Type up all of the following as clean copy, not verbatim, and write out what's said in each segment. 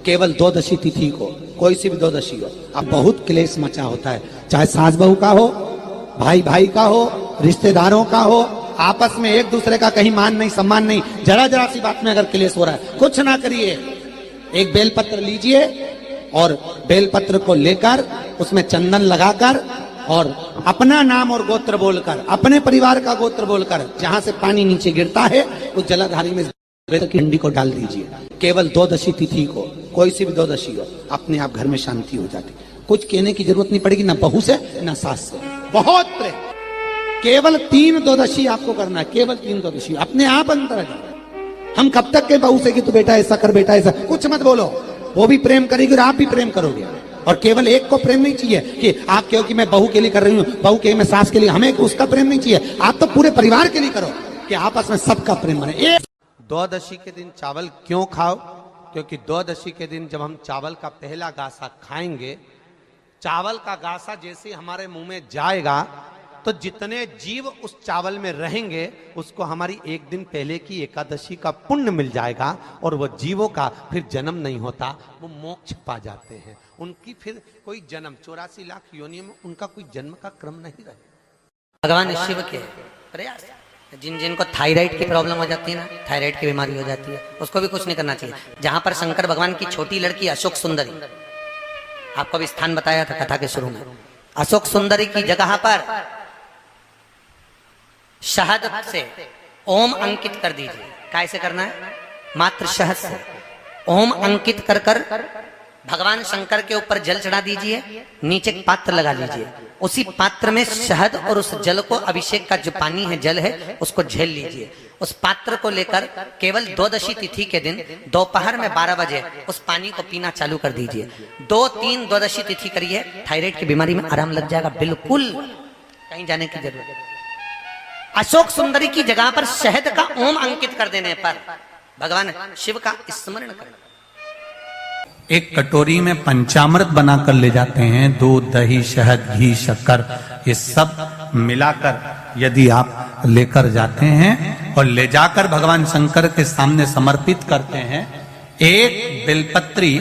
केवल द्वादशी तिथि को, कोई सी भी द्वादशी हो, अब बहुत क्लेश मचा होता है, चाहे सास बहू का हो, भाई भाई का हो, रिश्तेदारों का हो, आपस में एक दूसरे का कहीं मान नहीं सम्मान नहीं, जरा जरा सी बात में अगर क्लेश हो रहा है, कुछ ना करिए, एक बेलपत्र लीजिए और बेलपत्र को लेकर उसमें चंदन लगाकर और अपना नाम और गोत्र बोलकर, अपने परिवार का गोत्र बोलकर, जहां से पानी नीचे गिरता है उस जलाधारी में की हंडी को डाल दीजिए। केवल द्वादशी तिथि को, कोई सी भी द्वादशी हो, अपने आप घर में शांति हो जाती। कुछ कहने की जरूरत नहीं पड़ेगी, ना बहू से ना सास से, बहुत प्रेम। केवल 3 द्वादशी आपको करना है, केवल 3 द्वादशी, अपने आप अंतर आ जाए। हम कब तक के बहू से कि तू बेटा ऐसा कर, बेटा ऐसा, कुछ मत बोलो, वो भी प्रेम करेगी और आप भी प्रेम करोगे। और केवल एक को प्रेम नहीं चाहिए कि आप कहो कि मैं बहू के लिए कर रही हूँ, बहू के लिए मैं सास के लिए, हमें उसका प्रेम नहीं चाहिए। आप तो पूरे परिवार के लिए करो कि आपस में सबका प्रेम बने। द्वादशी के दिन चावल क्यों खाओ? क्योंकि द्वादशी के दिन जब हम चावल का पहला गासा खाएंगे, चावल का गासा जैसे हमारे मुंह में जाएगा तो जितने जीव उस चावल में रहेंगे उसको हमारी एक दिन पहले की एकादशी का पुण्य मिल जाएगा और वो जीवों का फिर जन्म नहीं होता, वो मोक्ष पा जाते हैं। उनकी फिर कोई जन्म 84 लाख योनियों में उनका कोई जन्म का क्रम नहीं रहे। भगवान शिव के प्रयास, जिनको थायराइड की प्रॉब्लम हो जाती है ना, थायराइड की बीमारी हो जाती है, उसको भी कुछ नहीं करना चाहिए। जहां पर शंकर भगवान की छोटी लड़की अशोक सुंदरी, आपको भी स्थान बताया था कथा के शुरू में, अशोक सुंदरी की जगह पर शहद से ओम अंकित कर दीजिए। कैसे करना है? मात्र शहद से ओम अंकित कर कर भगवान शंकर के ऊपर जल चढ़ा दीजिए, नीचे एक पात्र लगा लीजिए, उसी पात्र में शहद और उस जल को, अभिषेक का जो पानी है, जल है, उसको झेल लीजिए। उस पात्र को लेकर केवल द्वादशी तिथि के दिन दोपहर में 12 बजे उस पानी को पीना चालू कर दीजिए। 2-3 द्वादशी तिथि करिए, थायराइड की बीमारी में आराम लग जाएगा, बिल्कुल कहीं जाने की जरूरत नहीं। अशोक सुंदरी की जगह पर शहद का ओम अंकित कर देने पर भगवान शिव का स्मरण करना। एक कटोरी में पंचामृत बनाकर ले जाते हैं, दूध, दही, शहद, घी, शक्कर, ये सब मिलाकर यदि आप लेकर जाते हैं और ले जाकर भगवान शंकर के सामने समर्पित करते हैं, एक बेलपत्री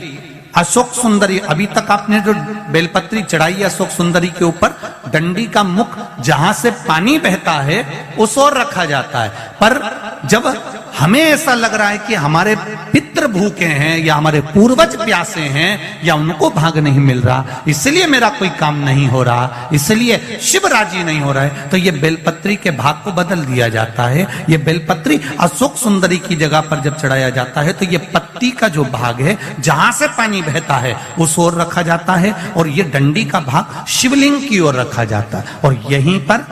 अशोक सुंदरी, अभी तक आपने जो बेलपत्री चढ़ाई अशोक सुंदरी के ऊपर, डंडी का मुख जहां से पानी बहता है उस ओर रखा जाता है। पर जब हमें ऐसा लग रहा है कि हमारे पितृ भूखे हैं या हमारे पूर्वज प्यासे हैं या उनको भाग नहीं मिल रहा, इसलिए मेरा कोई काम नहीं हो रहा, इसलिए शिव राजी नहीं हो रहा है, तो ये बेलपत्री के भाग को बदल दिया जाता है। ये बेलपत्री अशोक सुंदरी की जगह पर जब चढ़ाया जाता है तो ये पत्ती का जो भाग है जहां से पानी बहता है उस ओर रखा जाता है और ये डंडी का भाग शिवलिंग की ओर रखा जाता है। और यहीं पर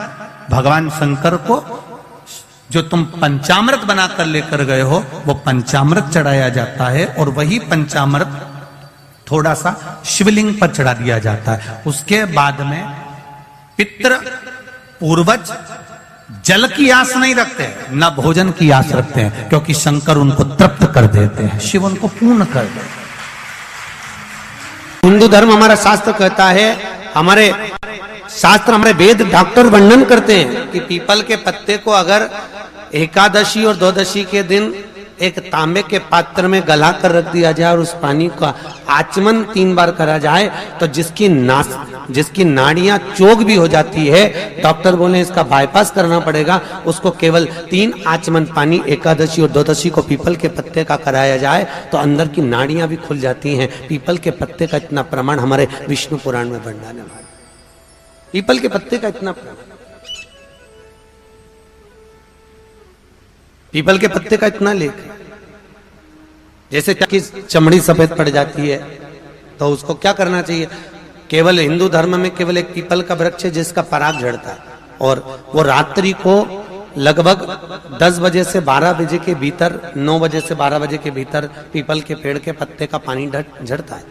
भगवान शंकर को जो तुम पंचामृत बनाकर लेकर गए हो वो पंचामृत चढ़ाया जाता है और वही पंचामृत थोड़ा सा शिवलिंग पर चढ़ा दिया जाता है। उसके बाद में पितृ पूर्वज जल की आस नहीं रखते, न भोजन की आस रखते हैं, क्योंकि शंकर उनको तृप्त कर देते हैं, शिव उनको पूर्ण कर देते हैं। हिंदू धर्म, हमारा शास्त्र कहता है, हमारे शास्त्र, हमारे वेद डॉक्टर वर्णन करते हैं कि पीपल के पत्ते को अगर एकादशी और द्वादशी के दिन एक तांबे के पात्र में गला कर रख दिया जाए और उस पानी का आचमन 3 बार करा जाए तो जिसकी नाड़ियां चोक भी हो जाती है, डॉक्टर बोले इसका बाईपास करना पड़ेगा, उसको केवल 3 आचमन पानी एकादशी और द्वादशी को पीपल के पत्ते का कराया जाए तो अंदर की नाड़ियां भी खुल जाती हैं। पीपल के पत्ते का इतना प्रमाण हमारे विष्णु पुराण में वर्णन है। पीपल के पत्ते का इतना प्रमाण, पीपल के पत्ते का इतना लेख। जैसे कि चमड़ी सफेद पड़ जाती है तो उसको क्या करना चाहिए? केवल हिंदू धर्म में केवल एक पीपल का वृक्ष है जिसका पराग झड़ता है और वो रात्रि को लगभग 10 बजे से 12 बजे के भीतर, 9 बजे से 12 बजे के भीतर पीपल के पेड़ के पत्ते का पानी झड़ता है।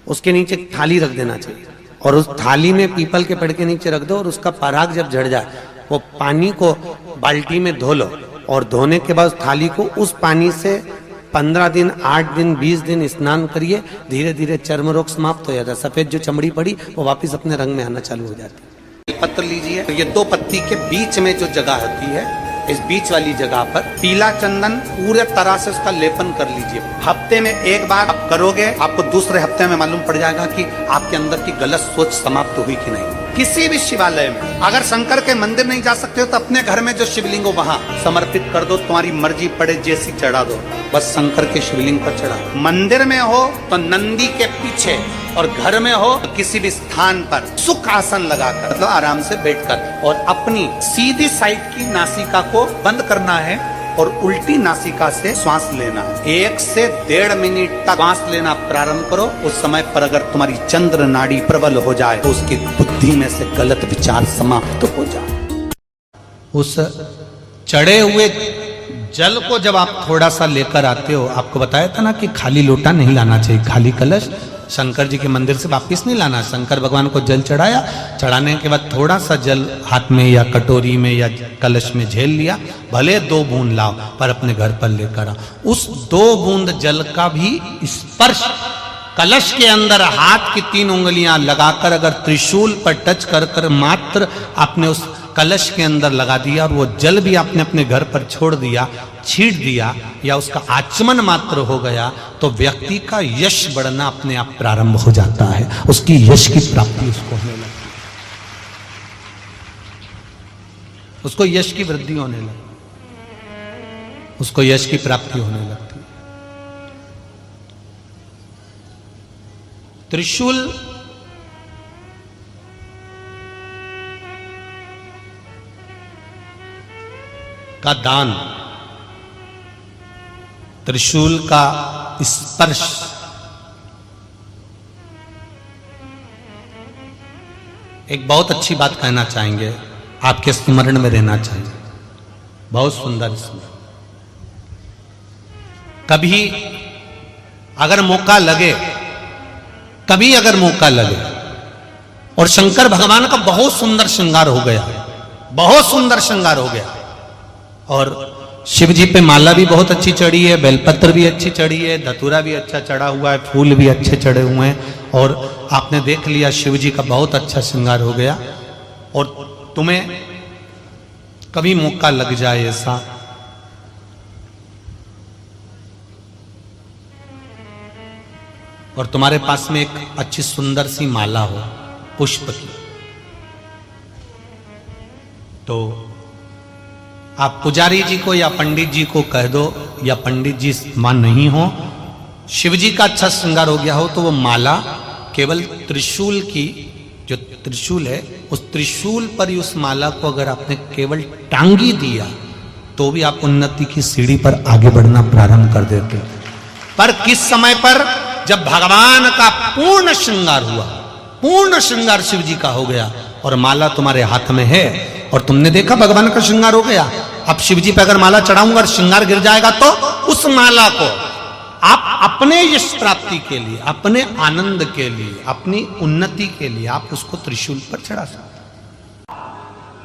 उसके नीचे एक थाली रख देना चाहिए और उस थाली में पीपल के पेड़ के नीचे रख दो और उसका पराग जब झड़ जाए वो पानी को बाल्टी में धो लो और धोने के बाद थाली को उस पानी से 15 दिन, 8 दिन, 20 दिन स्नान करिए, धीरे धीरे चर्म रोग समाप्त हो जाता है। सफेद जो चमड़ी पड़ी वो वापस अपने रंग में आना चालू हो जाती है। पत्र लीजिए, तो ये 2 पत्ती के बीच में जो जगह होती है इस बीच वाली जगह पर पीला चंदन पूरे तरह से उसका लेपन कर लीजिए। हफ्ते में एक बार आप करोगे, आपको दूसरे हफ्ते में मालूम पड़ जाएगा कि आपके अंदर की गलत सोच समाप्त हुई कि नहीं। किसी भी शिवालय में अगर शंकर के मंदिर नहीं जा सकते हो तो अपने घर में जो शिवलिंग हो वहां समर्पित कर दो, तुम्हारी मर्जी पड़े जैसी चढ़ा दो, बस शंकर के शिवलिंग पर चढ़ा। मंदिर में हो तो नंदी के पीछे, और घर में हो तो किसी भी स्थान पर सुख आसन लगाकर, मतलब आराम से बैठकर, और अपनी सीधी साइड की नासिका को बंद करना है और उल्टी नासिका से श्वास लेना। 1 से 1.5 मिनट तक श्वास लेना प्रारंभ करो। उस समय पर अगर तुम्हारी चंद्र नाड़ी प्रबल हो जाए तो उसकी बुद्धि में से गलत विचार समाप्त हो जाए। उस चढ़े हुए जल को जब आप थोड़ा सा लेकर आते हो, आपको बताया था ना कि खाली लोटा नहीं लाना चाहिए, खाली कलश शंकर जी के मंदिर से वापिस नहीं लाना। शंकर भगवान को जल चढ़ाया, चढ़ाने के बाद थोड़ा सा जल हाथ में या कटोरी में या कलश में झेल लिया, भले 2 बूंद लाओ पर अपने घर पर लेकर आओ। उस 2 बूंद जल का भी स्पर्श कलश के अंदर हाथ की 3 उंगलियां लगाकर अगर त्रिशूल पर टच कर कर मात्र आपने उस कलश के अंदर लगा दिया और वो जल भी आपने अपने घर पर छोड़ दिया, छीट दिया, या उसका आचमन मात्र हो गया, तो व्यक्ति का यश बढ़ना अपने आप प्रारंभ हो जाता है। उसकी यश की प्राप्ति उसको होने लगती है, उसको यश की वृद्धि होने लगती, उसको यश की प्राप्ति होने लगती है। त्रिशूल का दान, त्रिशूल का स्पर्श एक बहुत अच्छी बात कहना चाहेंगे, आपके स्मरण में रहना चाहिए, बहुत सुंदर स्मरण। कभी अगर मौका लगे, कभी अगर मौका लगे, और शंकर भगवान का बहुत सुंदर श्रृंगार हो गया, बहुत सुंदर श्रृंगार हो गया, और शिव जी पे माला भी बहुत अच्छी चढ़ी है, बेलपत्र भी अच्छी चढ़ी है, धतूरा भी अच्छा चढ़ा हुआ है, फूल भी अच्छे चढ़े हुए हैं, और आपने देख लिया शिव जी का बहुत अच्छा श्रृंगार हो गया, और तुम्हें कभी मौका लग जाए ऐसा, और तुम्हारे पास में एक अच्छी सुंदर सी माला हो पुष्प की, तो आप पुजारी जी को या पंडित जी को कह दो, या पंडित जी मान नहीं हो, शिव जी का अच्छा श्रृंगार हो गया हो, तो वो माला केवल त्रिशूल की, जो त्रिशूल है उस त्रिशूल पर ही उस माला को अगर आपने केवल टांगी दिया तो भी आप उन्नति की सीढ़ी पर आगे बढ़ना प्रारंभ कर देते। पर किस समय पर? जब भगवान का पूर्ण श्रृंगार हुआ, पूर्ण श्रृंगार शिव जी का हो गया और माला तुम्हारे हाथ में है, और तुमने देखा भगवान का श्रृंगार हो गया। अब शिव जी पे अगर माला चढ़ाऊंगा और श्रृंगार गिर जाएगा तो उस माला को आप अपने यश प्राप्ति के लिए, अपने आनंद के लिए, अपनी उन्नति के लिए आप उसको त्रिशूल पर चढ़ा सकते।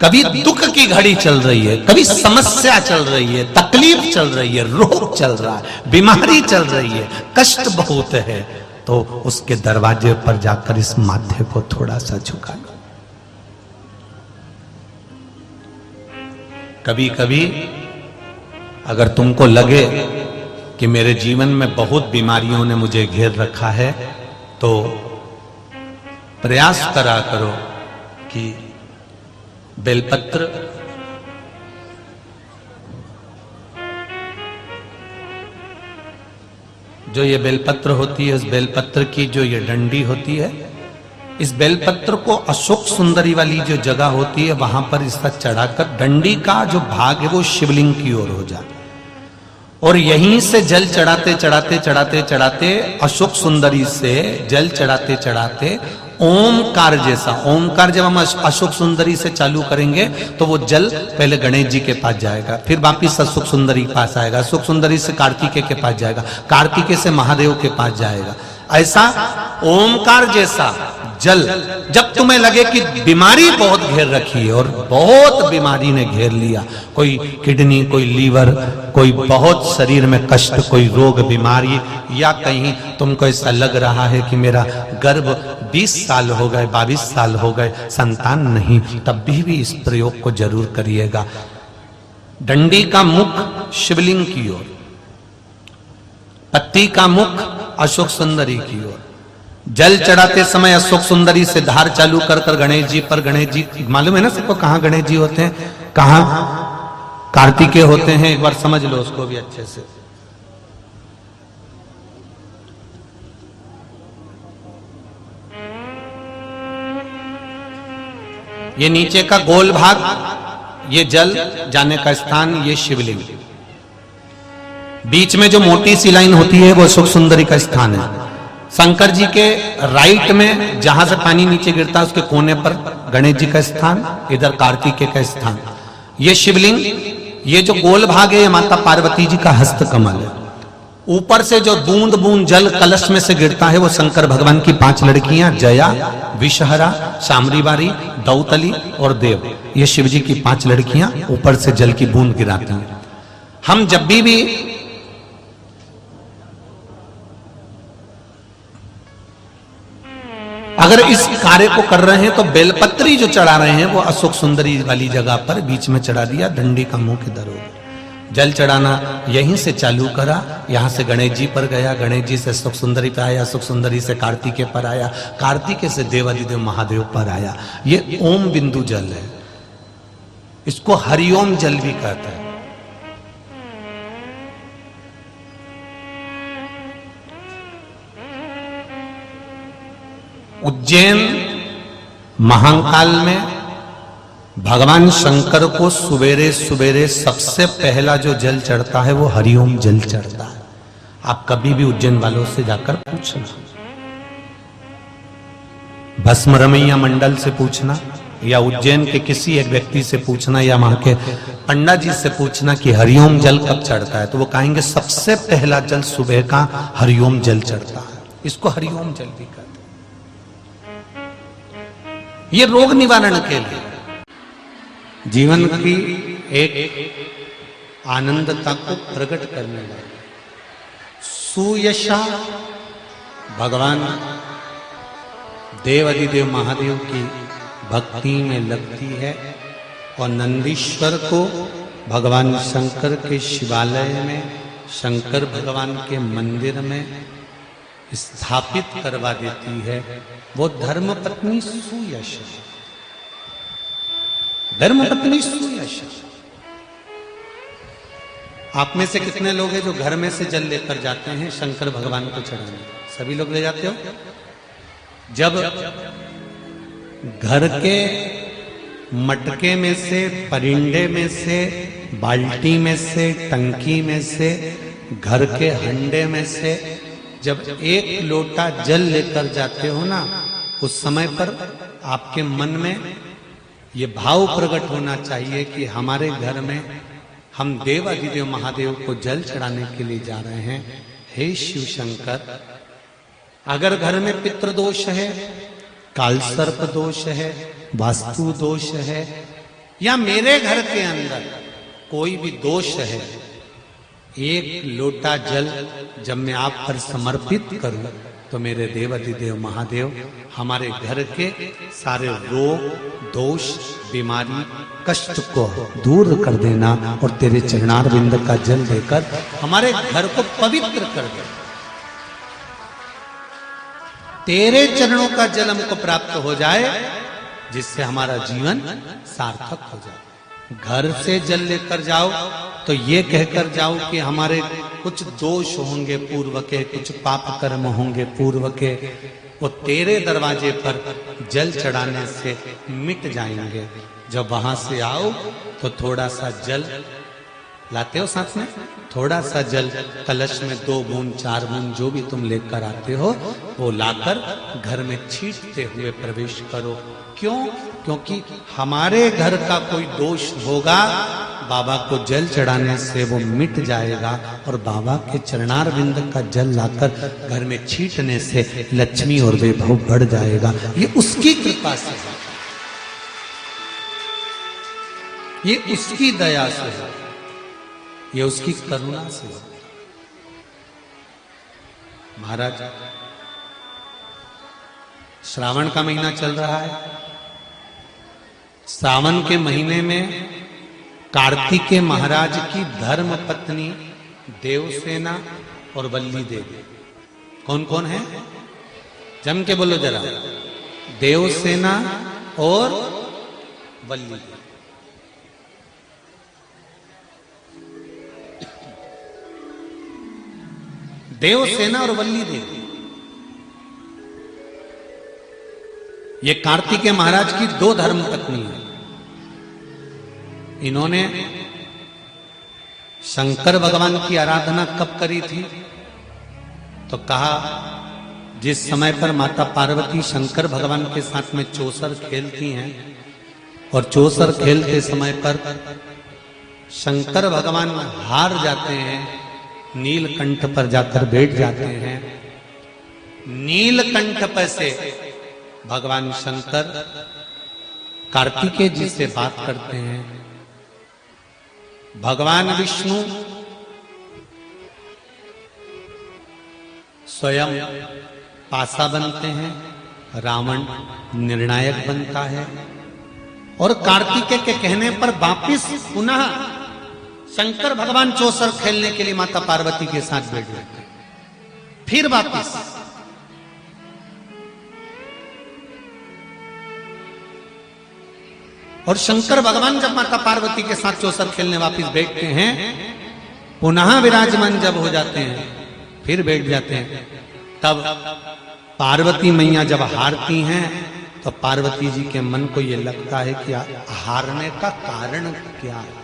कभी दुख की घड़ी चल रही है, कभी समस्या चल रही है, तकलीफ चल रही है, रोग चल रहा है, बीमारी चल रही है, कष्ट बहुत है, तो उसके दरवाजे पर जाकर इस माथे को थोड़ा सा झुका लो। कभी कभी अगर तुमको लगे कि मेरे जीवन में बहुत बीमारियों ने मुझे घेर रखा है, तो प्रयास करा करो कि बेलपत्र, जो ये बेलपत्र होती है, इस बेलपत्र की जो ये डंडी होती है, इस बेलपत्र को अशोक सुंदरी वाली जो जगह होती है वहां पर इसका चढ़ाकर डंडी का जो भाग है वो शिवलिंग की ओर हो जाए, और यहीं से जल चढ़ाते चढ़ाते चढ़ाते चढ़ाते अशोक सुंदरी से जल चढ़ाते चढ़ाते ओमकार जैसा, ओमकार जब हम अशोक सुंदरी से चालू करेंगे तो वो जल पहले गणेश जी के पास जाएगा, फिर वापिस अशोक सुंदरी के पास आएगा, अशोक सुंदरी से कार्तिकेय के पास जाएगा, कार्तिकेय से महादेव के पास जाएगा। ऐसा ओमकार जैसा जल, जब तुम्हें लगे कि बीमारी बहुत घेर रखी है और बहुत बीमारी ने घेर लिया, कोई किडनी, कोई लीवर, कोई बहुत शरीर में कष्ट, कोई रोग बीमारी, या कहीं तुमको ऐसा लग रहा है कि मेरा गर्भ 20 साल हो गए, 22 साल हो गए, संतान नहीं, तब भी इस प्रयोग को जरूर करिएगा। डंडी का मुख शिवलिंग की ओर, पत्ती का मुख अशोक सुंदरी की ओर। जल चढ़ाते समय अशोक सुंदरी से धार चालू कर कर गणेश जी पर, गणेश जी मालूम है ना सबको कहां गणेश जी होते हैं, कहां कार्तिकेय होते हैं, एक बार समझ लो उसको भी अच्छे से। ये नीचे का गोल भाग, ये जल जाने का स्थान, ये शिवलिंग। बीच में जो मोटी सी लाइन होती है वो अशोक सुंदरी का स्थान है। शंकर जी के राइट में जहां से पानी नीचे गिरता है उसके कोने पर गणेश जी का स्थान, इधर कार्तिकेय का स्थान। ये शिवलिंग, ये जो गोल भाग है ये माता पार्वती जी का हस्त कमल है। ऊपर से जो बूंद बूंद जल कलश में से गिरता है वो शंकर भगवान की 5 लड़कियां, जया, विषहरा, शामरीवारी, दौतली और देव, ये शिव जी की 5 लड़कियां ऊपर से जल की बूंद गिराती हैं। हम जब भी अगर इस कार्य को कर रहे हैं तो बेलपत्री जो चढ़ा रहे हैं वो अशोक सुंदरी वाली जगह पर बीच में चढ़ा दिया, डंडी का मुंह के दरों। जल चढ़ाना यहीं से चालू करा, यहां से गणेश जी पर गया, गणेश जी से अशोक सुंदरी पर आया, अशोक सुंदरी से कार्तिकेय पर आया, कार्तिकेय से देवादिदेव महादेव पर आया। ये ओम बिंदु जल है, इसको हरिओम जल भी कहते हैं। उज्जैन महाकाल में भगवान शंकर को सुबेरे सुबेरे सबसे पहला जो जल चढ़ता है वो हरिओम जल चढ़ता है। आप कभी भी उज्जैन वालों से जाकर पूछना, भस्म रमैया मंडल से पूछना, या उज्जैन के किसी एक व्यक्ति से पूछना, या वहां के पंडा जी से पूछना कि हरिओम जल कब चढ़ता है, तो वो कहेंगे सबसे पहला जल सुबह का हरिओम जल चढ़ता है। इसको हरिओम जल भी कहते हैं। ये रोग निवारण के लिए, जीवन की एक आनंदता को प्रकट करने वाले सुयशा भगवान देवादिदेव महादेव की भक्ति में लगती है, और नंदीश्वर को भगवान शंकर के शिवालय में, शंकर भगवान के मंदिर में स्थापित करवा देती है। वो धर्मपत्नी सुयशा, धर्मपत्नी सुयशा। आप में से कितने लोग हैं जो घर में से जल लेकर जाते हैं शंकर भगवान को चढ़ाने? सभी लोग ले जाते हो? जब घर के मटके में से, परिंडे में से, बाल्टी में से, टंकी में से, घर के हंडे में से जब एक लोटा जल लेकर जाते हो ना, उस समय पर आपके मन में ये भाव प्रकट होना चाहिए कि हमारे घर में हम देवादिदेव महादेव को जल चढ़ाने के लिए जा रहे हैं। हे शिव शंकर, अगर घर में पितृ दोष है, कालसर्प दोष है, वास्तु दोष है, या मेरे घर के अंदर कोई भी दोष है, एक लोटा जल जब मैं आप पर समर्पित करूं तो मेरे देवादिदेव महादेव हमारे घर के सारे रोग, दोष, बीमारी, कष्ट को दूर कर देना और तेरे चरणारविंद का जल देकर हमारे घर को पवित्र कर दे। तेरे चरणों का जल हमको प्राप्त हो जाए, जिससे हमारा जीवन सार्थक हो जाए। घर से जल लेकर जाओ तो ये कहकर जाओ कि हमारे कुछ दोष होंगे पूर्व के, कुछ पाप कर्म होंगे पूर्व के, वो तेरे दरवाजे पर जल चढ़ाने से मिट जाएंगे। जब वहां से आओ तो थोड़ा सा जल लाते हो साथ में, थोड़ा सा जल कलश में 2 बूंद 4 बूंद जो भी तुम लेकर आते हो वो लाकर घर में छींटते हुए प्रवेश करो। क्यों? क्योंकि हमारे घर का कोई दोष होगा, बाबा को जल चढ़ाने से वो मिट जाएगा, और बाबा के चरणारविंद का जल लाकर घर में छींटने से लक्ष्मी और वैभव बढ़ जाएगा। ये उसकी कृपा से, ये उसकी दया से, ये उसकी करुणा से। महाराज, श्रावण का महीना चल रहा है। सावन के महीने में कार्तिकेय महाराज की धर्म पत्नी देवसेना और वल्ली देवी। कौन कौन है? जम के बोलो जरा। देवसेना और वल्ली देवी। देवसेना और वल्ली देवी ये कार्तिकेय महाराज की दो धर्म पत्नी है। इन्होंने शंकर भगवान की आराधना कब करी थी? तो कहा जिस समय पर माता पार्वती शंकर भगवान के साथ में चौसर खेलती हैं और चौसर खेलते समय पर शंकर भगवान हार जाते हैं, नीलकंठ पर जाकर बैठ जाते हैं। नीलकंठ पर से भगवान शंकर कार्तिकेय जी से बात करते हैं। भगवान विष्णु स्वयं पासा बनते हैं, रावण निर्णायक बनता है और कार्तिकेय के कहने पर वापिस पुनः शंकर भगवान चौसर खेलने के लिए माता पार्वती के साथ बैठ जाते हैं। फिर वापिस और शंकर भगवान जब माता पार्वती के साथ चौसर खेलने वापिस बैठते हैं, पुनः विराजमान जब हो जाते हैं, फिर बैठ जाते हैं। तब पार्वती मैया जब हारती हैं तो पार्वती जी के मन को यह लगता है कि हारने का कारण क्या है।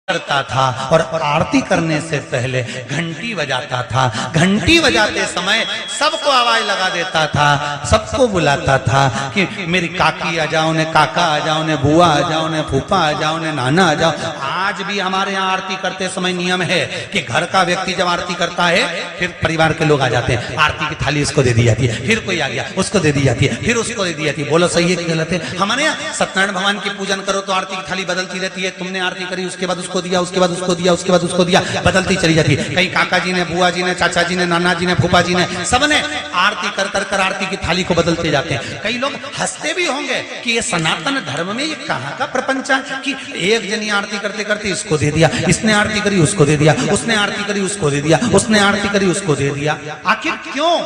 करता था और आरती करने से पहले घंटी बजाता था। घंटी बजाते समय सबको आवाज लगा देता था, सबको बुलाता था कि मेरी काकी आ जाओ ने, काका आ जाओ ने, बुआ आ जाओ ने, फूफा आ जाओ ने, नाना आ जाओ। आज भी हमारे यहाँ आरती करते समय नियम है कि घर का व्यक्ति जब आरती करता है फिर परिवार के लोग आ जाते हैं, आरती की थाली उसको दे दी जाती है, फिर कोई आ गया उसको दे दी जाती है, फिर उसको दे दी जाती है। बोलो सही है कि गलत है? हमारे यहाँ सत्यनारायण भगवान की पूजन करो तो आरती की थाली बदलती रहती है। तुमने आरती करी, उसके बाद उसको दिया, उसके बाद उसको दिया, उसके बाद उसको दिया, बदलती चली जाती है। कहीं काका जी ने, बुआ जी ने, चाचा जी ने, नाना जी ने, फूफा जी ने, सबने आरती कर कर कर आरती की थाली को बदलते जाते हैं। कई लोग हंसते भी होंगे कि ये सनातन धर्म में ये कहाँ का प्रपंच है कि एक जनी आरती करते करते इसको दे दिया, इसने आरती करी उसको दे दिया, उसने आरती करी उसको दे दिया, उसने आरती करी उसको दे दिया। आखिर क्यों,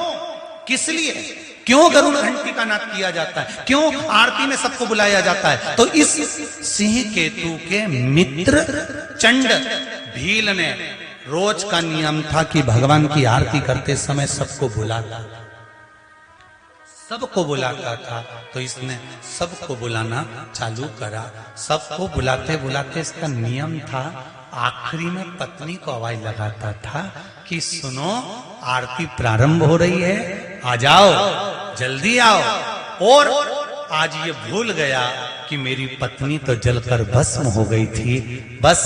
किस लिए, क्यों गरुड़ घंटी का नाद किया जाता है, क्यों आरती में सबको बुलाया जाता है? तो इस सिंह केतु के मित्र चंड भील ने रोज का नियम था कि भगवान की आरती करते समय सबको बुलाता था। तो इसने सबको बुलाना चालू करा। सबको बुलाते बुलाते इसका नियम था, आखिरी में पत्नी को आवाज लगाता था कि सुनो आरती प्रारंभ हो रही है, आ जाओ, जल्दी आओ। और आज ये भूल गया कि मेरी पत्नी तो जलकर भस्म हो गई थी, बस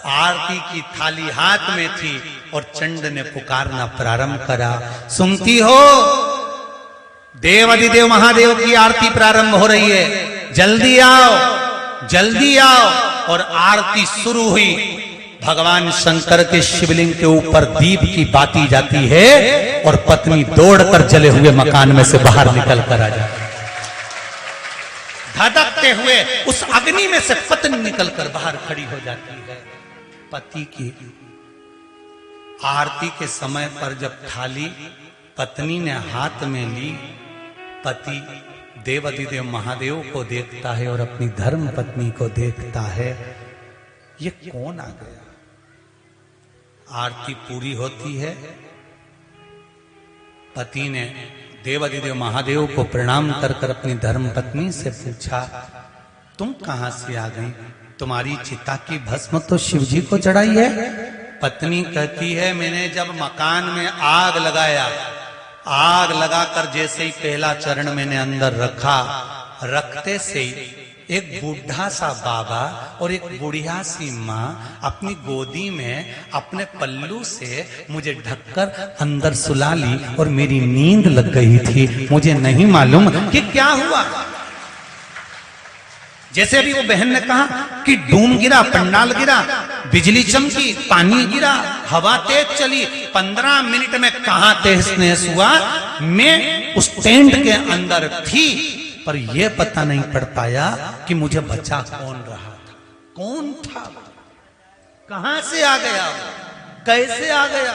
आरती की थाली हाथ में थी और चंड ने पुकारना प्रारंभ करा, सुनती हो देवाधिदेव महादेव की आरती प्रारंभ हो रही है, जल्दी आओ, जल्दी आओ। और आरती शुरू हुई। भगवान शंकर के शिवलिंग के ऊपर दीप की बाती जाती है और पत्नी दौड़कर जले हुए मकान में से बाहर निकल कर आ जाती है। धधकते हुए उस अग्नि में से पत्नी निकलकर बाहर खड़ी हो जाती है। पति की आरती के समय पर जब थाली पत्नी ने हाथ में ली, पति देवाधिदेव महादेव को देखता है और अपनी धर्म पत्नी को देखता है, ये कौन आ गया? आरती पूरी होती है। पति ने देवाधिदेव महादेव को प्रणाम कर कर अपनी धर्म पत्नी से पूछा, तुम कहां से आ गई? तुम्हारी चिता की भस्म तो शिव जी को चढ़ाई है। पत्नी कहती है, मैंने जब मकान में आग लगाया, आग लगाकर जैसे ही पहला चरण मैंने अंदर रखा, रखते से ही एक बूढ़ा सा बाबा और एक बुढ़िया सी माँ अपनी गोदी में अपने पल्लू से मुझे ढककर अंदर सुला ली और मेरी नींद लग गई थी। मुझे नहीं मालूम कि क्या हुआ। जैसे अभी वो बहन ने कहा कि डूम गिरा, पंडाल गिरा, बिजली चमकी, पानी गिरा, हवा तेज चली, 15 मिनट में कहां तहस नहस हुआ। मैं उस टेंट के अंदर थी, पर यह पता नहीं पड़ पाया कि मुझे बचा कौन रहा था, कौन था, कहां से आ गया, कैसे आ गया।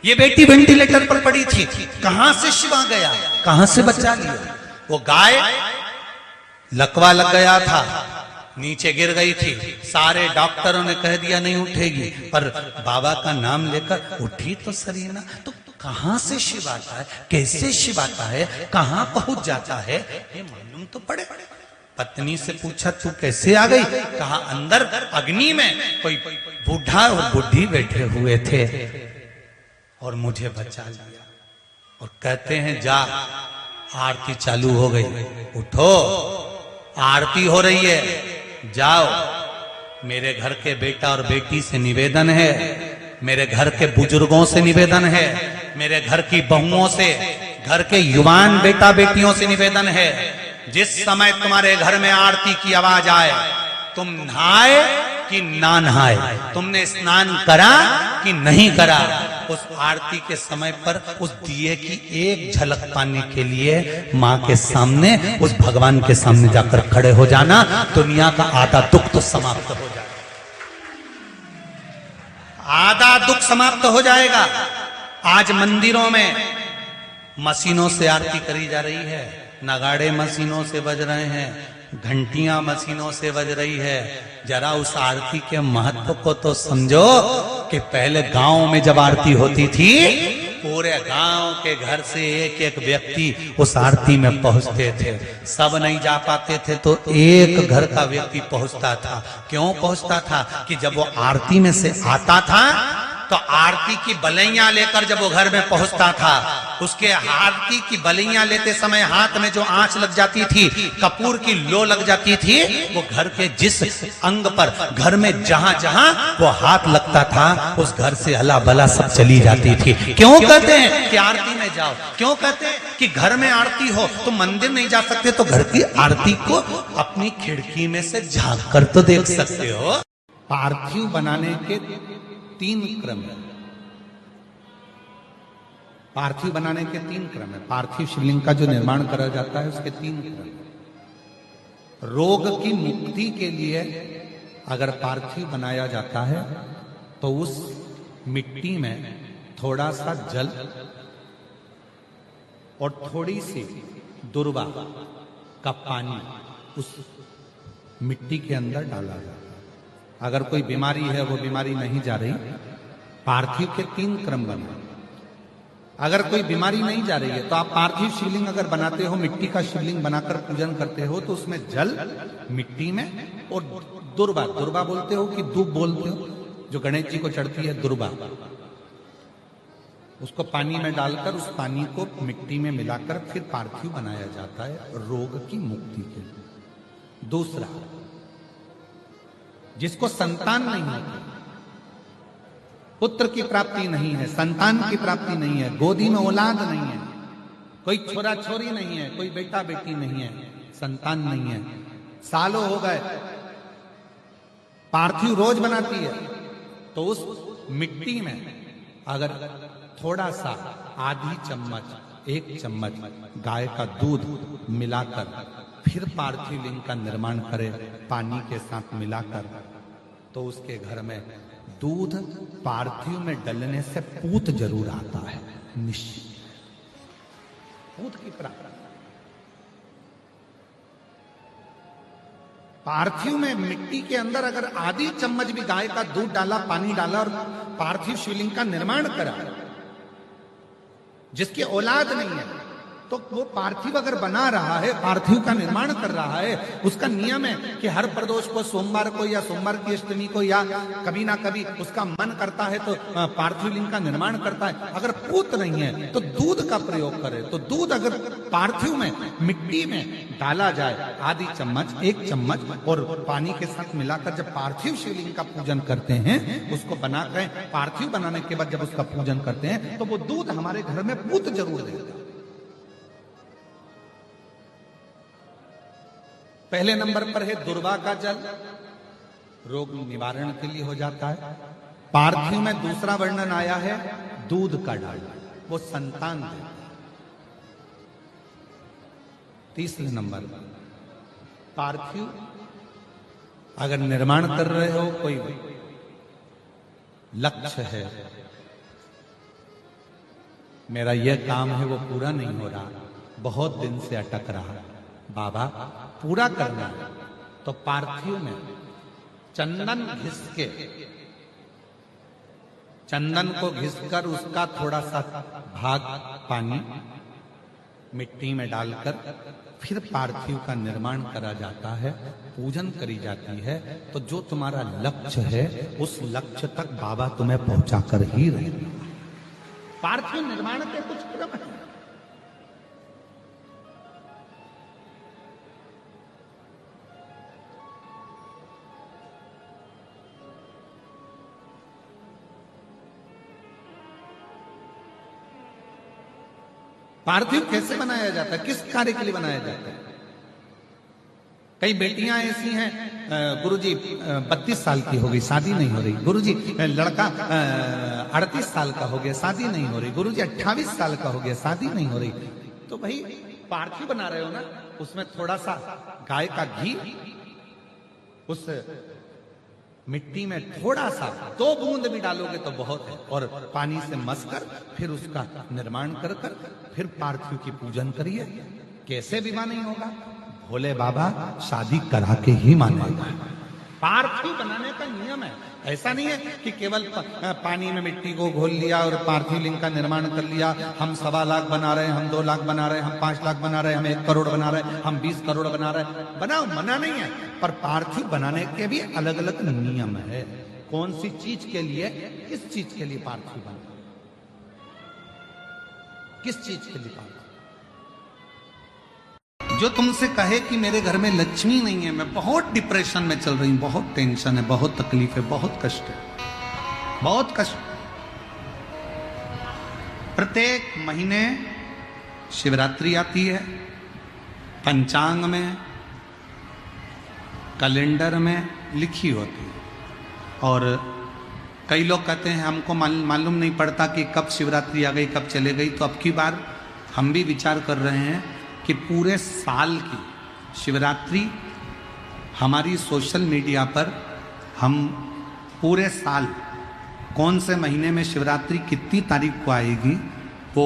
ये बेटी वेंटिलेटर पर पड़ी थी, कहां से शिव आ गया, कहां से बचा लिया। वो गाय लकवा लग गया था, नीचे गिर गई थी, सारे डॉक्टरों ने कह दिया नहीं उठेगी, पर बाबा का नाम लेकर उठी तो सरीना। तो कहां से शिव आता है, कैसे शिव आता है, कहां पहुंच जाता है, ये मालूम तो पड़े। पत्नी से पूछा तू कैसे आ गई, कहा अंदर अग्नि में कोई बूढ़ा और बुढ़ी बैठे हुए थे और मुझे बचा लिया। और कहते हैं जा आरती चालू हो गई, उठो आरती हो रही है, जाओ। मेरे घर के बेटा और बेटी से निवेदन है, मेरे घर के बुजुर्गों से निवेदन है, मेरे घर की बहुओं से, घर के युवान बेटा बेटियों से निवेदन है, जिस समय तुम्हारे घर में आरती की आवाज आए, तुम नहाए कि ना नहाए, तुमने स्नान करा कि नहीं करा, उस आरती के समय पर उस दिए की एक झलक पाने के लिए मां के सामने, उस भगवान के सामने जाकर खड़े हो जाना। दुनिया का आधा दुख तो समाप्त हो जाएगा, आधा दुख समाप्त हो जाएगा। आज मंदिरों में मशीनों से आरती करी जा रही है, नगाड़े मशीनों से बज रहे हैं, घंटियां मशीनों से बज रही है। जरा उस आरती के महत्व को तो समझो कि पहले गांव में जब आरती होती थी, पूरे गांव के घर से एक एक व्यक्ति उस आरती में पहुंचते थे। सब नहीं जा पाते थे तो एक घर का व्यक्ति पहुंचता था। क्यों पहुंचता था कि जब वो आरती में से आता था तो आरती की बलैया लेकर जब वो घर में पहुंचता था, उसके आरती की बलैया लेते समय हाथ में जो आंच लग जाती थी, कपूर की लो लग जाती थी, वो घर के जिस अंग पर, घर में जहां जहां वो हाथ लगता था, उस घर से अला बला सब चली जाती थी। क्यों कहते हैं कि आरती में जाओ, क्यों कहते हैं कि घर में आरती हो तो मंदिर नहीं जा सकते, तो घर की आरती को अपनी खिड़की में से झांक कर तो देख सकते हो। पार्थिव बनाने के 3 क्रम है, पार्थिव बनाने के 3 क्रम है। पार्थिव शिवलिंग का जो निर्माण करा जाता है उसके 3 क्रम। रोग की मुक्ति के लिए अगर पार्थिव बनाया जाता है तो उस मिट्टी में थोड़ा सा जल और थोड़ी सी दुर्वा का पानी उस मिट्टी के अंदर डाला जाता है। अगर कोई बीमारी है, वो बीमारी नहीं जा रही, पार्थिव के 3 क्रम बने। अगर कोई बीमारी नहीं जा रही है तो आप पार्थिव शिवलिंग अगर बनाते हो, मिट्टी का शिवलिंग बनाकर पूजन करते हो, तो उसमें जल मिट्टी में और दुर्वा, दुर्वा बोलते हो कि दूब बोलते हो, जो गणेश जी को चढ़ती है दुर्वा, उसको पानी में डालकर उस पानी को मिट्टी में मिलाकर फिर पार्थिव बनाया जाता है रोग की मुक्ति के लिए। दूसरा, जिसको संतान नहीं होती, पुत्र की प्राप्ति नहीं है, संतान की प्राप्ति नहीं है, गोदी में औलाद नहीं है, कोई छोरा छोरी नहीं है, कोई बेटा बेटी नहीं है, संतान नहीं है, सालों हो गए, पार्थिव रोज बनाती है, तो उस मिट्टी में अगर थोड़ा सा आधी चम्मच, 1 चम्मच गाय का दूध मिलाकर फिर पार्थिव लिंग का निर्माण करे, पानी के साथ मिलाकर, तो उसके घर में दूध पार्थिव में डलने से पूत जरूर आता है, निश्चित पूत की प्राप्ति। पार्थिव में मिट्टी के अंदर अगर आधी चम्मच भी गाय का दूध डाला, पानी डाला और पार्थिव शिवलिंग का निर्माण करा, जिसकी औलाद नहीं है, तो वो पार्थिव अगर बना रहा है, पार्थिव का निर्माण कर रहा है, उसका नियम है कि हर प्रदोष को, सोमवार को या सोमवार की अष्टमी को, या कभी ना कभी उसका मन करता है तो पार्थिव लिंग का निर्माण करता है। अगर पूत नहीं है तो दूध का प्रयोग करे, तो दूध अगर पार्थिव में मिट्टी में डाला जाए, आधी चम्मच, 1 चम्मच, और पानी के साथ मिलाकर जब पार्थिव शिवलिंग का पूजन करते हैं, उसको बनाकर पार्थिव बनाने के बाद जब उसका पूजन करते हैं, तो वो दूध हमारे घर में पूत जरूर देता है। पहले नंबर पर है दुर्वा का जल, रोग निवारण के लिए हो जाता है। पार्थिव में दूसरा वर्णन आया है दूध का डालना, वो संतान देता है। तीसरे नंबर पर पार्थिव अगर निर्माण कर रहे हो, कोई लक्ष्य है, मेरा यह काम है वो पूरा नहीं हो रहा, बहुत दिन से अटक रहा, बाबा पूरा करना है, तो पार्थिव में चंदन घिस के, चंदन को घिसकर उसका थोड़ा सा भाग पानी मिट्टी में डालकर फिर पार्थिव का निर्माण करा जाता है, पूजन करी जाती है। तो जो तुम्हारा लक्ष्य है उस लक्ष्य तक बाबा तुम्हें पहुंचाकर ही रहेगा। पार्थिव निर्माण के कुछ क्रम है। पार्थिव कैसे बनाया जाता है, किस कार्य के लिए बनाया जाता है? कई बेटियां ऐसी हैं, गुरुजी 32 साल की हो गई, शादी नहीं हो रही। गुरुजी लड़का 38 साल का हो गया, शादी नहीं हो रही। गुरुजी 28 साल का हो गया, शादी नहीं हो रही। तो भाई पार्थिव बना रहे हो ना, उसमें थोड़ा सा गाय का घी उस मिट्टी में थोड़ा सा 2 बूंद भी डालोगे तो बहुत है, और पानी से मसकर फिर उसका निर्माण कर फिर पार्थिव की पूजन करिए। कैसे विवाह नहीं होगा? भोले बाबा शादी करा के ही मानेगा। पार्थिव बनाने का नियम है। ऐसा नहीं है कि केवल पानी में मिट्टी को घोल लिया और पार्थिव लिंग का निर्माण कर लिया। हम 1.25 लाख बना रहे हैं, हम 2 लाख बना रहे हैं, हम 5 लाख बना रहे हैं, हम 1 करोड़ बना रहे हैं, हम 20 करोड़ बना रहे हैं। बनाओ, मना नहीं है, पर पार्थिव बनाने के भी अलग अलग नियम है। कौन सी चीज के लिए, किस चीज के लिए पार्थिव बना, किस चीज के लिए पार्थिव? जो तुमसे कहे कि मेरे घर में लक्ष्मी नहीं है, मैं बहुत डिप्रेशन में चल रही हूं, बहुत टेंशन है, बहुत तकलीफ है, बहुत कष्ट है, बहुत कष्ट। प्रत्येक महीने शिवरात्रि आती है, पंचांग में, कैलेंडर में लिखी होती है। और कई लोग कहते हैं हमको मालूम नहीं पड़ता कि कब शिवरात्रि आ गई, कब चले गई। तो अब की बार हम भी विचार कर रहे हैं कि पूरे साल की शिवरात्रि हमारी सोशल मीडिया पर हम पूरे साल कौन से महीने में शिवरात्रि कितनी तारीख को आएगी, वो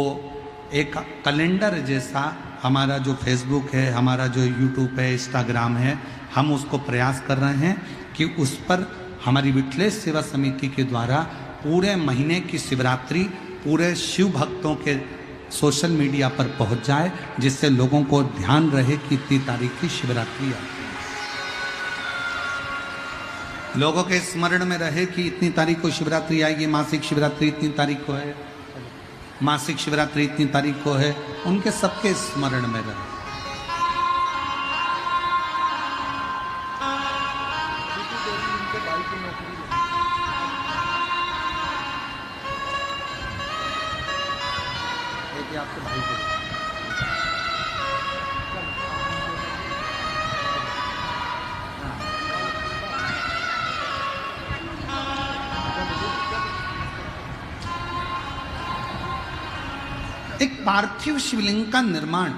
एक कैलेंडर जैसा हमारा जो फेसबुक है, हमारा जो यूट्यूब है, इंस्टाग्राम है, हम उसको प्रयास कर रहे हैं कि उस पर हमारी विठलेश सेवा समिति के द्वारा पूरे महीने की शिवरात्रि पूरे शिव भक्तों के सोशल मीडिया पर पहुंच जाए, जिससे लोगों को ध्यान रहे कि इतनी तारीख की शिवरात्रि है, लोगों के स्मरण में रहे कि इतनी तारीख को शिवरात्रि आएगी, मासिक शिवरात्रि इतनी तारीख को है, मासिक शिवरात्रि इतनी तारीख को है, उनके सबके स्मरण में रहे। आपके भाई को एक पार्थिव शिवलिंग का निर्माण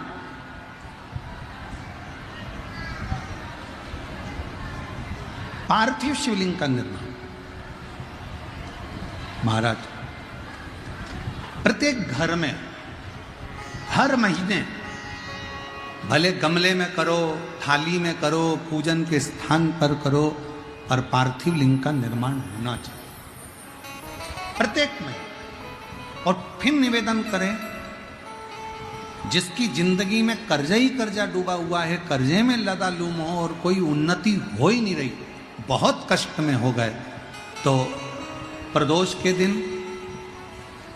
पार्थिव शिवलिंग का निर्माण महाराज प्रत्येक घर में हर महीने, भले गमले में करो, थाली में करो, पूजन के स्थान पर करो, पर पार्थिव लिंग का निर्माण होना चाहिए प्रत्येक में। और फिर निवेदन करें, जिसकी जिंदगी में कर्जा ही कर्जा डूबा हुआ है, कर्जे में लदा लूम हो और कोई उन्नति हो ही नहीं रही, बहुत कष्ट में हो गए, तो प्रदोष के दिन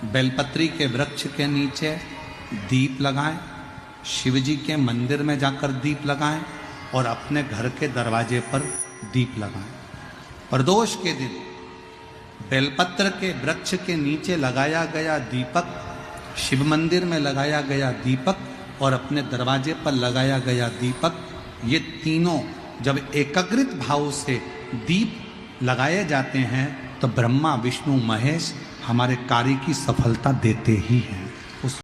बेलपत्री के वृक्ष के नीचे दीप लगाएं, शिवजी के मंदिर में जाकर दीप लगाएं और अपने घर के दरवाजे पर दीप लगाएं। प्रदोष के दिन बेलपत्र के वृक्ष के नीचे लगाया गया दीपक, शिव मंदिर में लगाया गया दीपक और अपने दरवाजे पर लगाया गया दीपक ये तीनों जब एकाग्रित भाव से दीप लगाए जाते हैं तो ब्रह्मा विष्णु महेश हमारे कार्य की सफलता देते ही हैं।